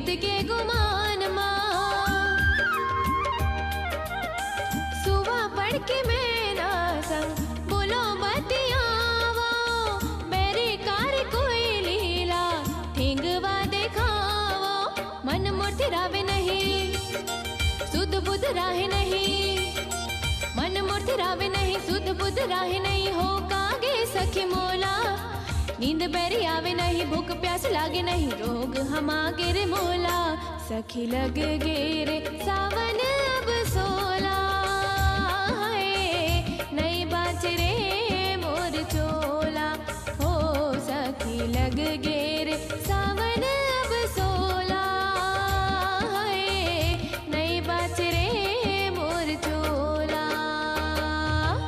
प्रीत के गुमान माँ सुबह पढ़ के मैं ना संग बोलो बतियावा मेरे कार कोई लीला ठेंगवा देखावा मन मूर्ति रावे नहीं सुध बुध राहे नहीं मन मूर्ति रावे नहीं सुध बुध राहे नहीं हो कागे सखी मोला नींद बैरी आवे नहीं भूख प्यास लागे नहीं रोग हम आगे रे मोला सखी लग गे रे सावन अब सो